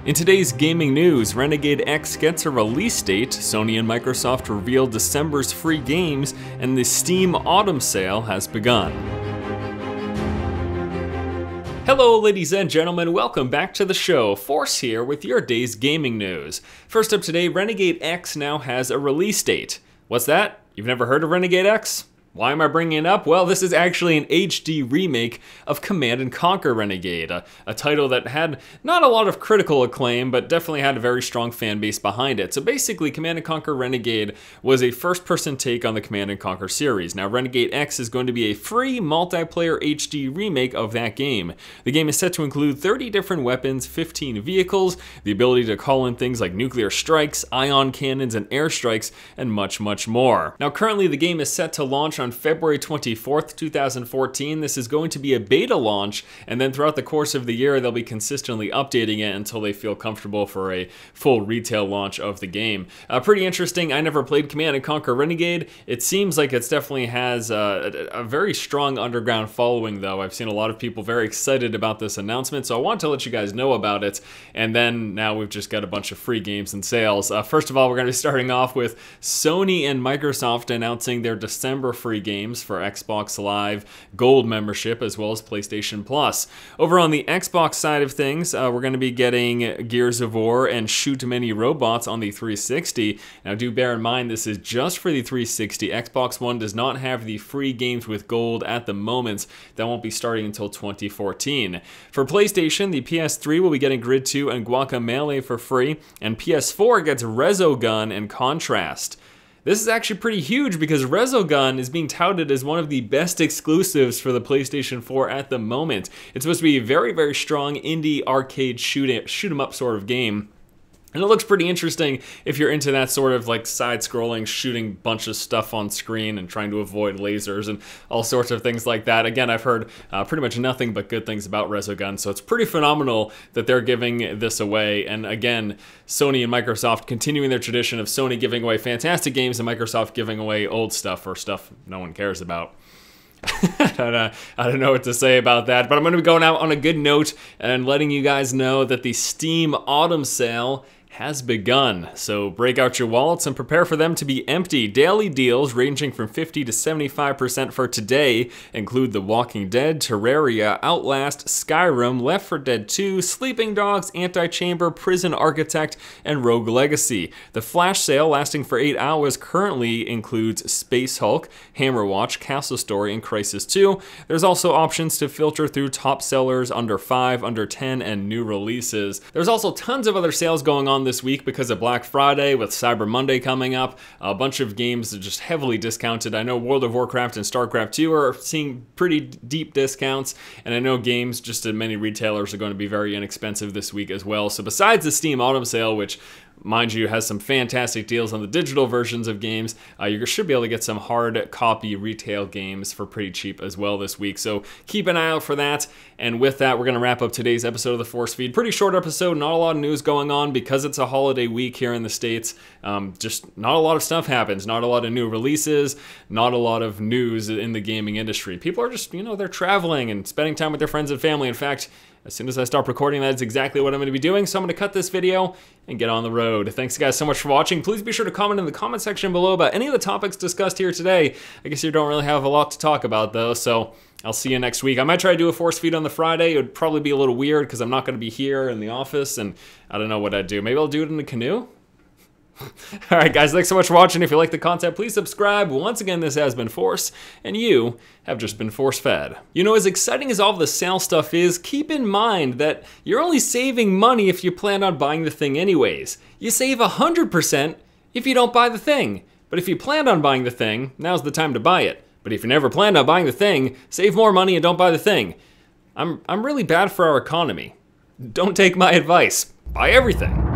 In today's gaming news, Renegade X gets a release date, Sony and Microsoft revealed December's free games, and the Steam Autumn Sale has begun. Hello ladies and gentlemen, welcome back to the show. Force here with your day's gaming news. First up today, Renegade X now has a release date. What's that? You've never heard of Renegade X? Why am I bringing it up? Well, this is actually an HD remake of Command & Conquer Renegade, a title that had not a lot of critical acclaim, but definitely had a very strong fan base behind it. So basically, Command & Conquer Renegade was a first-person take on the Command & Conquer series. Now, Renegade X is going to be a free multiplayer HD remake of that game. The game is set to include 30 different weapons, 15 vehicles, the ability to call in things like nuclear strikes, ion cannons, and airstrikes, and much, much more. Now, currently, the game is set to launch on February 24th, 2014. This is going to be a beta launch, and then throughout the course of the year, they'll be consistently updating it until they feel comfortable for a full retail launch of the game. Pretty interesting. I never played Command & Conquer Renegade. It seems like it definitely has a very strong underground following, though. I've seen a lot of people very excited about this announcement, so I want to let you guys know about it. And then now we've just got a bunch of free games and sales. First of all, we're going to be starting off with Sony and Microsoft announcing their December free games for Xbox Live Gold membership as well as PlayStation Plus. Over on the Xbox side of things, we're going to be getting Gears of War and Shoot Many Robots on the 360. Now do bear in mind this is just for the 360. Xbox One does not have the free games with Gold at the moment. That won't be starting until 2014. For PlayStation, the PS3 will be getting Grid 2 and Guacamelee for free, and PS4 gets Resogun and Contrast. This is actually pretty huge because Resogun is being touted as one of the best exclusives for the PlayStation 4 at the moment. It's supposed to be a very, very strong indie arcade shoot 'em up sort of game. And it looks pretty interesting if you're into that sort of like side-scrolling, shooting bunch of stuff on screen and trying to avoid lasers and all sorts of things like that. Again, I've heard pretty much nothing but good things about Resogun, so it's pretty phenomenal that they're giving this away. And again, Sony and Microsoft continuing their tradition of Sony giving away fantastic games and Microsoft giving away old stuff or stuff no one cares about. I don't know what to say about that, but I'm going to be going out on a good note and letting you guys know that the Steam Autumn Sale has begun, so break out your wallets and prepare for them to be empty. Daily deals ranging from 50 to 75% for today include The Walking Dead, Terraria, Outlast, Skyrim, Left 4 Dead 2, Sleeping Dogs, Antichamber, Prison Architect, and Rogue Legacy. The flash sale lasting for 8 hours currently includes Space Hulk, Hammerwatch, Castle Story, and Crisis 2. There's also options to filter through top sellers under 5, under 10, and new releases. There's also tons of other sales going on this week because of Black Friday with Cyber Monday coming up. A bunch of games are just heavily discounted. I know World of Warcraft and StarCraft 2 are seeing pretty deep discounts, and I know games just at many retailers are going to be very inexpensive this week as well. So besides the Steam Autumn Sale, which mind you, has some fantastic deals on the digital versions of games, you should be able to get some hard copy retail games for pretty cheap as well this week. So keep an eye out for that. And with that, we're going to wrap up today's episode of The Force Feed. Pretty short episode, not a lot of news going on because it's a holiday week here in the States. Just not a lot of stuff happens, not a lot of new releases, not a lot of news in the gaming industry. People are just, they're traveling and spending time with their friends and family. In fact, as soon as I start recording, that's exactly what I'm going to be doing. So I'm going to cut this video and get on the road. Thanks guys so much for watching. Please be sure to comment in the comment section below about any of the topics discussed here today. I guess you don't really have a lot to talk about though, so I'll see you next week. I might try to do a Force Feed on the Friday. It would probably be a little weird because I'm not going to be here in the office, and I don't know what I'd do. Maybe I'll do it in the canoe? Alright guys, thanks so much for watching. If you like the content, please subscribe. Once again, this has been Force, and you have just been force-fed. As exciting as all the sale stuff is, keep in mind that you're only saving money if you plan on buying the thing anyways. You save 100% if you don't buy the thing. But if you plan on buying the thing, now's the time to buy it. But if you never planned on buying the thing, save more money and don't buy the thing. I'm really bad for our economy. Don't take my advice. Buy everything.